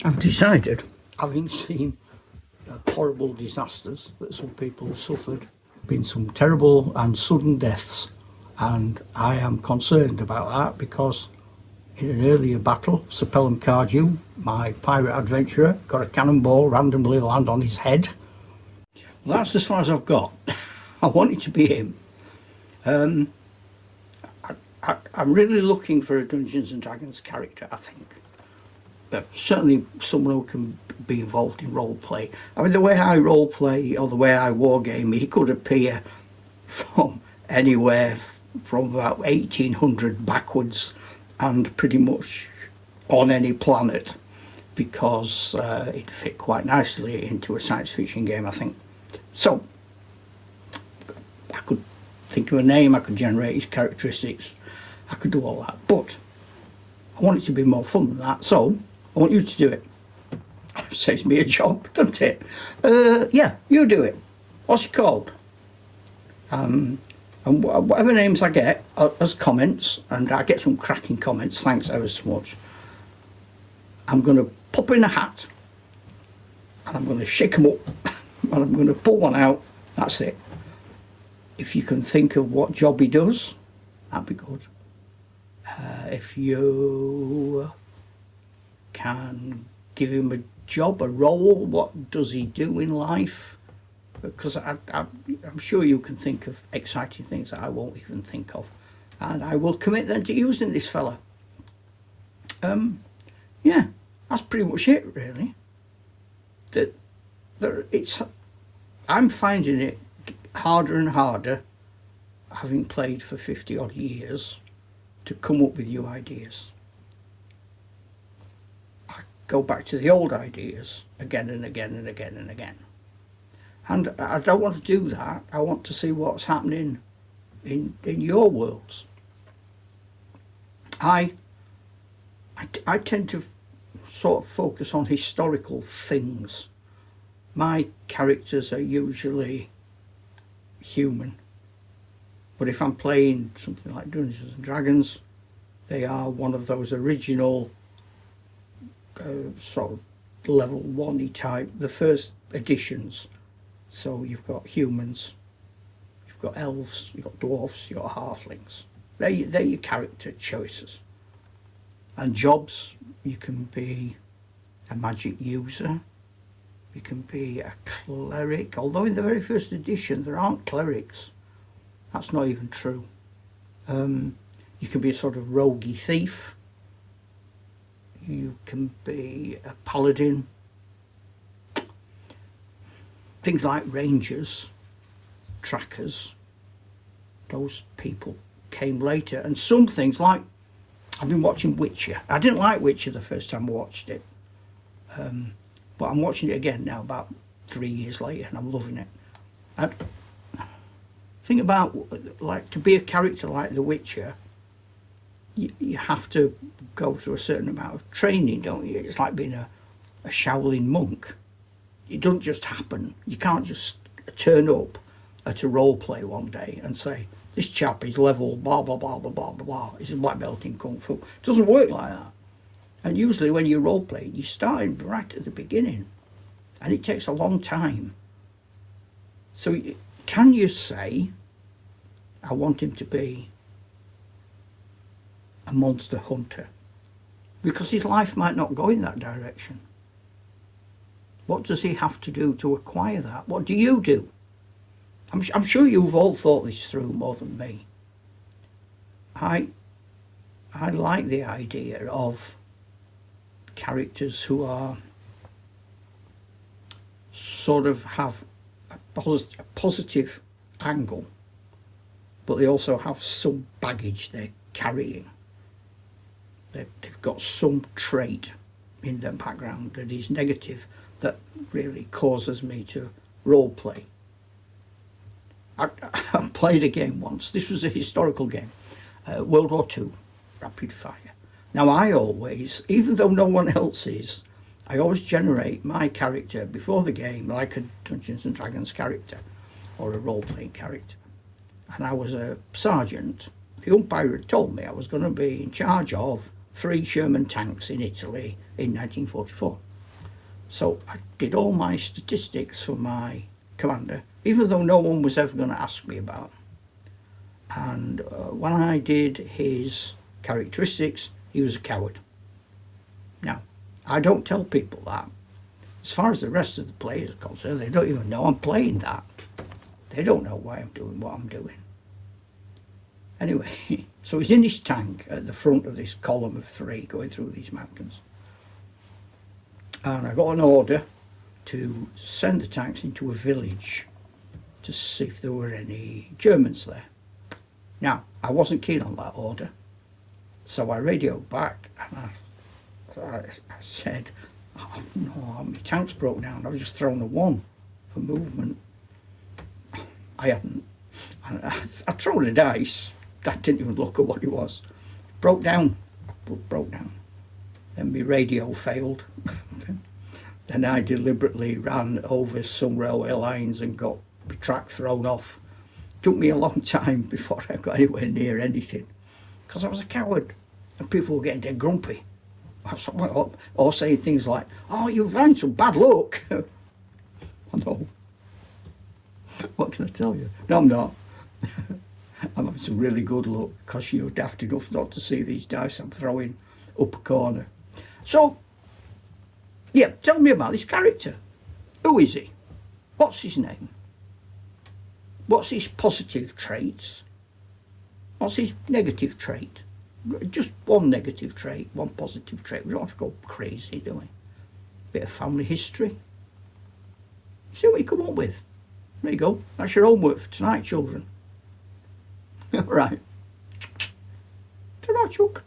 I've decided, having seen horrible disasters that some people have suffered, been some terrible and sudden deaths, and I am concerned about that because in an earlier battle, Sir Pelham Cardew, my pirate adventurer, got a cannonball randomly land on his head. Well, that's as far as I've got. I want it to be him. I'm really looking for a Dungeons and Dragons character, I think. Certainly someone who can be involved in role play. I mean, the way I role play or the way I wargame, he could appear from anywhere from about 1800 backwards and pretty much on any planet, because it fit quite nicely into a science fiction game, I think. So I could think of a name, I could generate his characteristics, I could do all that, but I want it to be more fun than that, so I want you to do it. Saves me a job, doesn't it? Yeah, you do it. What's it called? And whatever names I get as comments, and I get some cracking comments, thanks ever so much, I'm going to pop in a hat and I'm going to shake them up and I'm going to pull one out. That's it. If you can think of what job he does, that'd be good. If you can give him a job, a role, what does he do in life? Because I'm sure you can think of exciting things that I won't even think of, and I will commit then to using this fella. Yeah, that's pretty much it, really. I'm finding it harder and harder, having played for 50 odd years, to come up with new ideas. I go back to the old ideas again and again and again and again. And I don't want to do that. I want to see what's happening in your worlds. I tend to sort of focus on historical things. My characters are usually human. But if I'm playing something like Dungeons and Dragons, they are one of those original sort of level 1-y type, the first editions. So you've got humans, you've got elves, you've got dwarfs, you've got halflings. They're your character choices. And jobs, you can be a magic user, you can be a cleric, although in the very first edition there aren't clerics. That's not even true. You can be a sort of roguey thief. You can be a paladin. Things like rangers, trackers, those people came later. And some things like, I've been watching Witcher. I didn't like Witcher the first time I watched it. But I'm watching it again now about 3 years later and I'm loving it. And think about, like, to be a character like The Witcher, you have to go through a certain amount of training, don't you? It's like being a Shaolin monk. It doesn't just happen. You can't just turn up at a role play one day and say, this chap is level blah, blah, blah, blah, blah, blah, blah. He's a black belt in Kung Fu. It doesn't work like that. And usually when you role play, you start right at the beginning. And it takes a long time. So can you say, I want him to be a monster hunter? Because his life might not go in that direction. What does he have to do to acquire that? What do you do? I'm sure you've all thought this through more than me. I like the idea of characters who are sort of have a positive angle, but they also have some baggage they're carrying. They've got some trait in their background that is negative, that really causes me to role play. I played a game once. This was a historical game, World War II, rapid fire. Now I always, even though no one else is, I always generate my character before the game like a Dungeons and Dragons character or a role-playing character. And I was a sergeant. The umpire had told me I was going to be in charge of 3 Sherman tanks in Italy in 1944. So I did all my statistics for my commander, even though no one was ever going to ask me about them. And when I did his characteristics, he was a coward. Now, I don't tell people that. As far as the rest of the players are concerned, they don't even know I'm playing that. They don't know why I'm doing what I'm doing. Anyway, so he's in his tank at the front of this column of 3 going through these mountains. And I got an order to send the tanks into a village to see if there were any Germans there. Now, I wasn't keen on that order, so I radioed back and I said, oh no, my tank's broke down. I've just thrown a 1 for movement. I hadn't. And I'd thrown a dice. I didn't even look at what it was. Broke down. Then my radio failed. Then I deliberately ran over some railway lines and got my track thrown off. Took me a long time before I got anywhere near anything, because I was a coward, and people were getting dead grumpy, or saying things like, "Oh, you've had some bad luck." I know. What can I tell you? No, I'm not. I'm having some really good luck, because you're daft enough not to see these dice I'm throwing up a corner. So, yeah, tell me about this character. Who is he? What's his name? What's his positive traits? What's his negative trait? Just one negative trait, one positive trait. We don't have to go crazy, do we? Bit of family history. See what you come up with. There you go. That's your homework for tonight, children. Right. Ta-ra, Chuck.